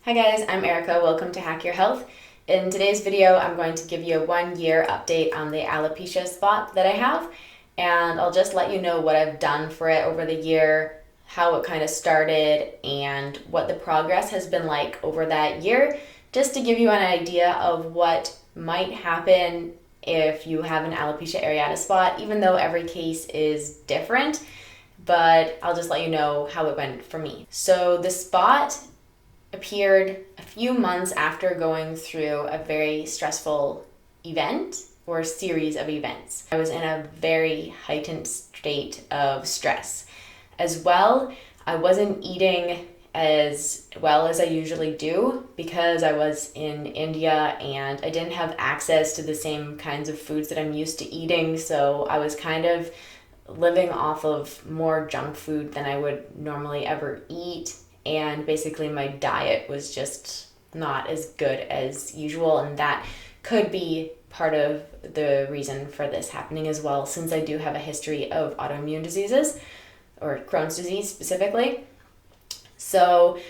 Hi guys, I'm Erica. Welcome to Hack Your Health. In today's video, I'm going to give you a 1-year update on the alopecia spot that I have, and I'll just let you know what I've done for it over the year, how it kind of started, and what the progress has been like over that year, just to give you an idea of what might happen if you have an alopecia areata spot, even though every case is different, but I'll just let you know how it went for me. So the spot appeared a few months after going through a very stressful event or series of events. I was in a very heightened state of stress. As well, I wasn't eating as well as I usually do because I was in India and I didn't have access to the same kinds of foods that I'm used to eating, so I was kind of living off of more junk food than I would normally ever eat. And basically my diet was just not as good as usual, and that could be part of the reason for this happening as well, since I do have a history of autoimmune diseases, or Crohn's disease specifically. So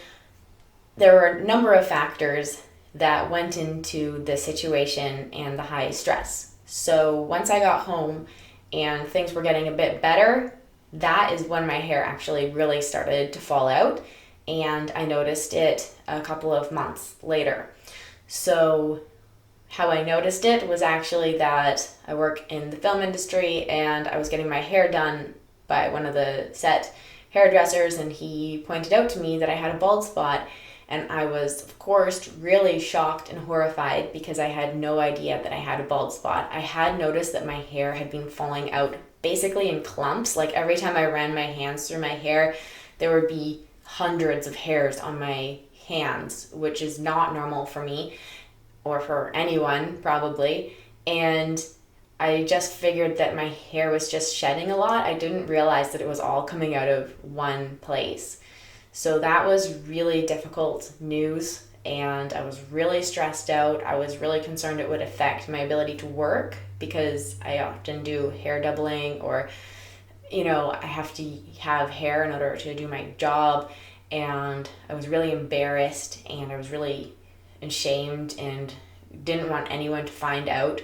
there were a number of factors that went into the situation and the high stress. So once I got home and things were getting a bit better, that is when my hair actually really started to fall out. And I noticed it a couple of months later. So how I noticed it was actually that I work in the film industry and I was getting my hair done by one of the set hairdressers, and he pointed out to me that I had a bald spot, and I was, of course, really shocked and horrified because I had no idea that I had a bald spot. I had noticed that my hair had been falling out basically in clumps. Like every time I ran my hands through my hair, there would be hundreds of hairs on my hands, which is not normal for me or for anyone probably. And I just figured that my hair was just shedding a lot. I didn't realize that it was all coming out of one place. So that was really difficult news, and I was really stressed out. I was really concerned it would affect my ability to work because I often do hair doubling, or I have to have hair in order to do my job, and I was really embarrassed and I was really ashamed and didn't want anyone to find out.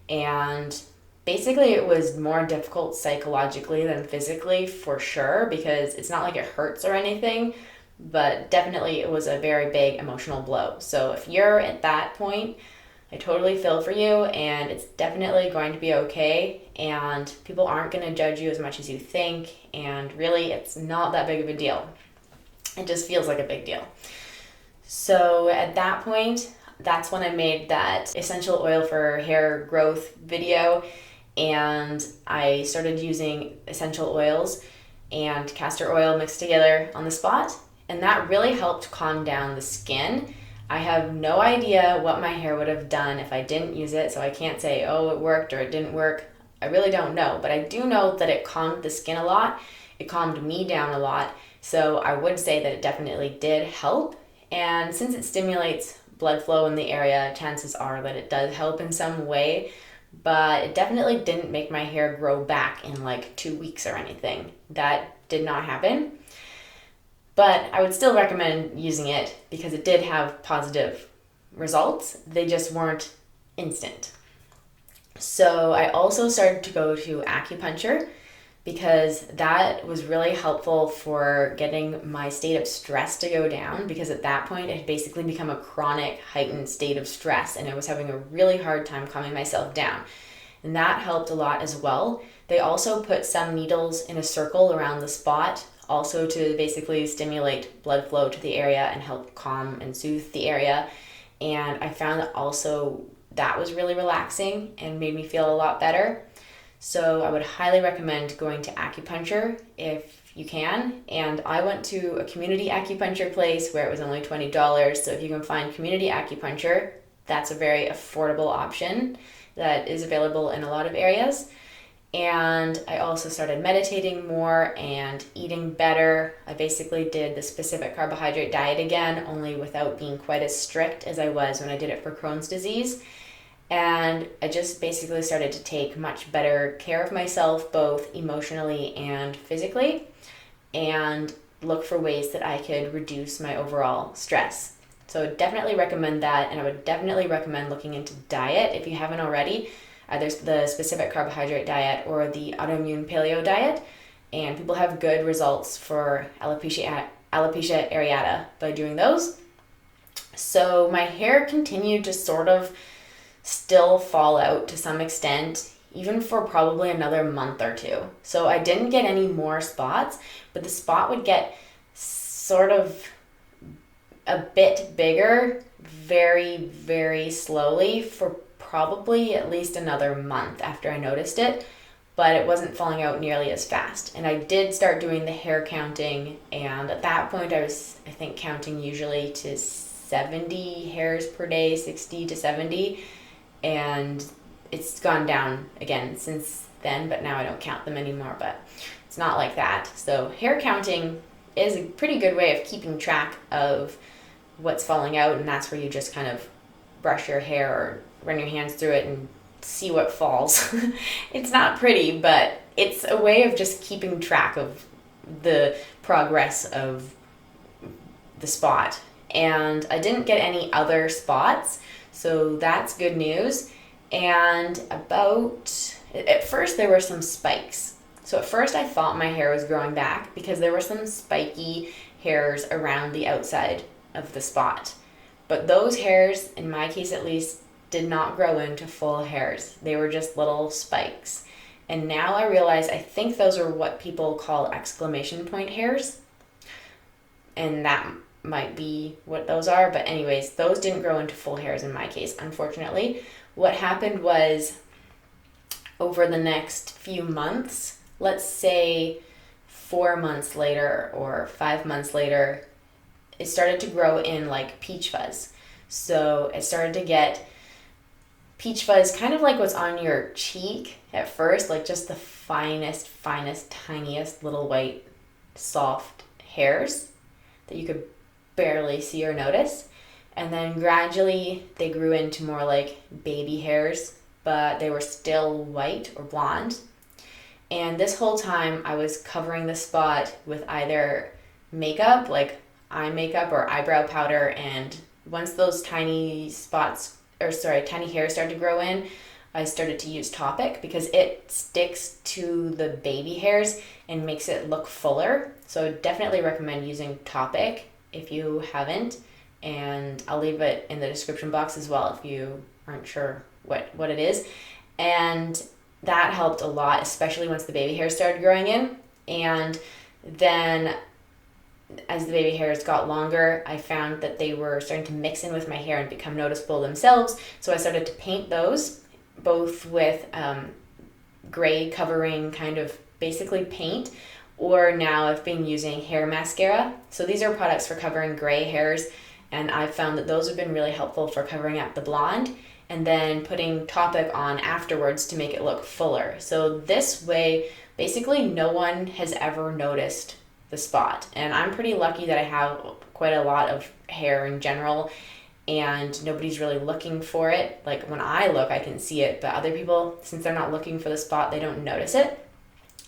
And basically it was more difficult psychologically than physically, for sure, because it's not like it hurts or anything, but definitely it was a very big emotional blow. So if you're at that point, I totally feel for you, and it's definitely going to be okay, and people aren't going to judge you as much as you think, and really it's not that big of a deal. It just feels like a big deal. So at that point, that's when I made that essential oil for hair growth video, and I started using essential oils and castor oil mixed together on the spot, and that really helped calm down the skin. I have no idea what my hair would have done if I didn't use it, so I can't say, oh, it worked or it didn't work. I really don't know, but I do know that it calmed the skin a lot. It calmed me down a lot, so I would say that it definitely did help. And since it stimulates blood flow in the area, chances are that it does help in some way, but it definitely didn't make my hair grow back in like 2 weeks or anything. That did not happen. But I would still recommend using it because it did have positive results. They just weren't instant. So I also started to go to acupuncture because that was really helpful for getting my state of stress to go down, because at that point it had basically become a chronic heightened state of stress and I was having a really hard time calming myself down. And that helped a lot as well. They also put some needles in a circle around the spot, also to basically stimulate blood flow to the area and help calm and soothe the area. And I found that also that was really relaxing and made me feel a lot better. So I would highly recommend going to acupuncture if you can. And I went to a community acupuncture place where it was only $20. So if you can find community acupuncture, that's a very affordable option that is available in a lot of areas. And I also started meditating more and eating better. I basically did the specific carbohydrate diet again, only without being quite as strict as I was when I did it for Crohn's disease. And I just basically started to take much better care of myself, both emotionally and physically, and look for ways that I could reduce my overall stress. So I would definitely recommend that, and I would definitely recommend looking into diet if you haven't already, either the specific carbohydrate diet or the autoimmune paleo diet. And people have good results for alopecia areata by doing those. So my hair continued to sort of still fall out to some extent, even for probably another month or two. So I didn't get any more spots, but the spot would get sort of a bit bigger very, very slowly for probably at least another month after I noticed it, but it wasn't falling out nearly as fast. And I did start doing the hair counting, and at that point I was, I think, counting usually to 70 hairs per day, 60 to 70, and it's gone down again since then, but now I don't count them anymore, but it's not like that. So hair counting is a pretty good way of keeping track of what's falling out, and that's where you just kind of brush your hair or run your hands through it and see what falls. It's not pretty, but it's a way of just keeping track of the progress of the spot. And I didn't get any other spots, so that's good news. And at first there were some spikes. So at first I thought my hair was growing back because there were some spiky hairs around the outside of the spot. But those hairs, in my case at least, did not grow into full hairs. They were just little spikes. And now I realize I think those are what people call exclamation point hairs. And that might be what those are. But anyways, those didn't grow into full hairs in my case, unfortunately. What happened was, over the next few months, let's say 4 months later or 5 months later, it started to grow in like peach fuzz. So it started to get peach fuzz, kind of like what's on your cheek at first, like just the finest, tiniest little white, soft hairs that you could barely see or notice. And then gradually they grew into more like baby hairs, but they were still white or blonde. And this whole time I was covering the spot with either makeup, like eye makeup or eyebrow powder, and once those tiny hairs started to grow in, I started to use Toppik because it sticks to the baby hairs and makes it look fuller. So I definitely recommend using Toppik if you haven't, and I'll leave it in the description box as well if you aren't sure what it is. And that helped a lot, especially once the baby hairs started growing in. And then as the baby hairs got longer, I found that they were starting to mix in with my hair and become noticeable themselves. So I started to paint those, both with gray covering kind of basically paint, or now I've been using hair mascara. So these are products for covering gray hairs, and I've found that those have been really helpful for covering up the blonde, and then putting Toppik on afterwards to make it look fuller. So this way, basically no one has ever noticed the spot. And I'm pretty lucky that I have quite a lot of hair in general, and nobody's really looking for it. Like when I look, I can see it, but other people, since they're not looking for the spot, they don't notice it.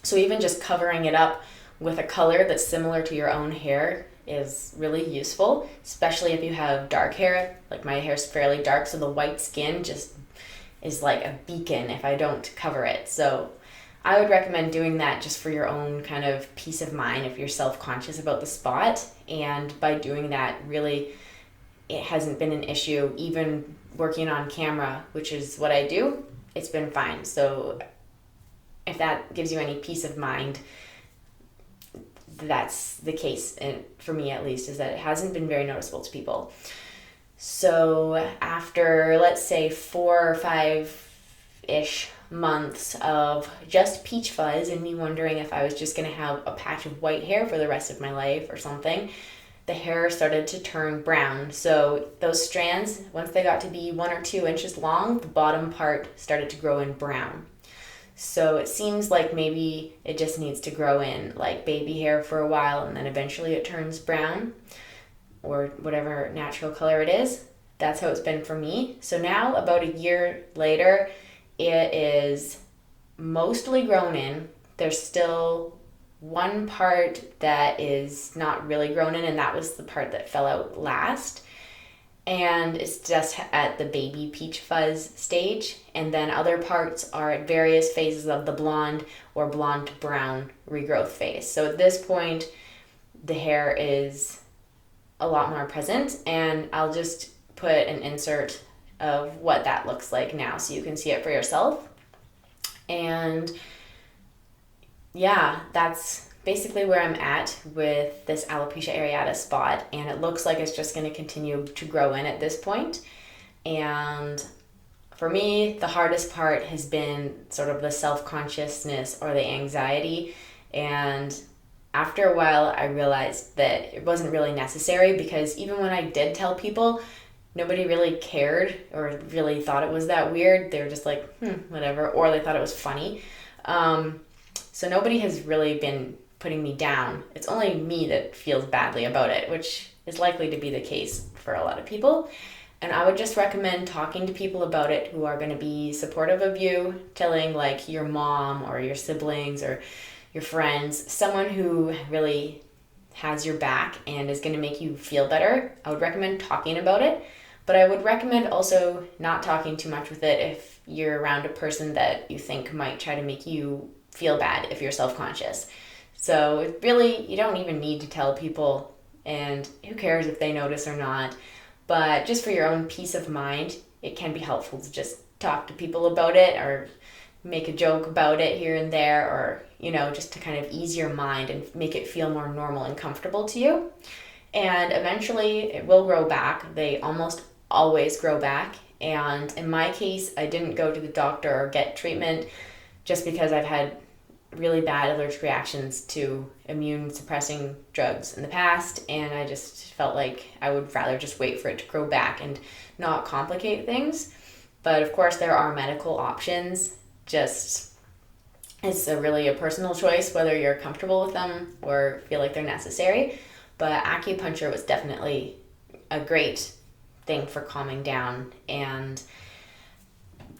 So even just covering it up with a color that's similar to your own hair is really useful, especially if you have dark hair. Like my hair's fairly dark, so the white skin just is like a beacon if I don't cover it. So I would recommend doing that just for your own kind of peace of mind if you're self-conscious about the spot. And by doing that, really, it hasn't been an issue. Even working on camera, which is what I do, it's been fine. So if that gives you any peace of mind, that's the case, and for me at least, is that it hasn't been very noticeable to people. So after, let's say, 4 or 5-ish months of just peach fuzz and me wondering if I was just going to have a patch of white hair for the rest of my life or something, the hair started to turn brown. So those strands, once they got to be 1 or 2 inches long, the bottom part started to grow in brown. So it seems like maybe it just needs to grow in like baby hair for a while, and then eventually it turns brown or whatever natural color it is. That's how it's been for me. So now, about a year later, it is mostly grown in. There's still one part that is not really grown in, and that was the part that fell out last. and it's just at the baby peach fuzz stage, and then other parts are at various phases of the blonde or blonde to brown regrowth phase. So at this point, the hair is a lot more present, and I'll just put an insert of what that looks like now so you can see it for yourself. And yeah, that's basically where I'm at with this alopecia areata spot, and it looks like it's just going to continue to grow in at this point. And for me, the hardest part has been sort of the self-consciousness or the anxiety, and after a while I realized that it wasn't really necessary, because even when I did tell people, nobody really cared or really thought it was that weird. They were just like, whatever, or they thought it was funny. So nobody has really been putting me down. It's only me that feels badly about it, which is likely to be the case for a lot of people. And I would just recommend talking to people about it who are going to be supportive of you, telling like your mom or your siblings or your friends, someone who really has your back and is going to make you feel better. I would recommend talking about it, but I would recommend also not talking too much with it if you're around a person that you think might try to make you feel bad if you're self-conscious. So really, you don't even need to tell people, and who cares if they notice or not. But just for your own peace of mind, it can be helpful to just talk to people about it or make a joke about it here and there, or, just to kind of ease your mind and make it feel more normal and comfortable to you. And eventually it will grow back. They almost always grow back. And in my case, I didn't go to the doctor or get treatment just because I've had really bad allergic reactions to immune suppressing drugs in the past, and I just felt like I would rather just wait for it to grow back and not complicate things. But of course there are medical options, just it's really a personal choice whether you're comfortable with them or feel like they're necessary. But acupuncture was definitely a great thing for calming down. And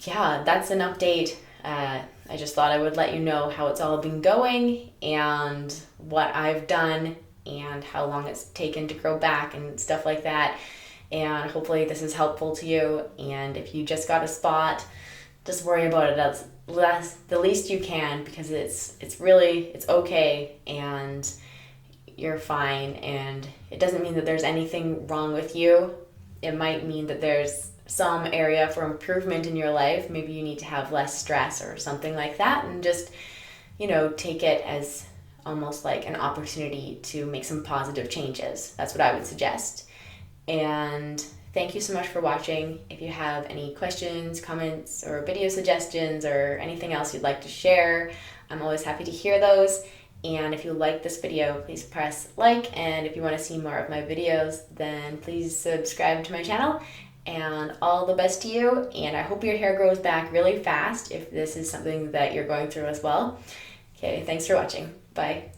yeah, that's an update. I just thought I would let you know how it's all been going and what I've done and how long it's taken to grow back and stuff like that. And hopefully this is helpful to you. And if you just got a spot, just worry about it as the least you can, because it's okay and you're fine. And it doesn't mean that there's anything wrong with you. It might mean that there's some area for improvement in your life. Maybe you need to have less stress or something like that, and just, take it as almost like an opportunity to make some positive changes. That's what I would suggest. And thank you so much for watching. If you have any questions, comments, or video suggestions, or anything else you'd like to share, I'm always happy to hear those. And if you like this video, please press like. And if you want to see more of my videos, then please subscribe to my channel. And all the best to you, and I hope your hair grows back really fast if this is something that you're going through as well. Okay, thanks for watching. Bye.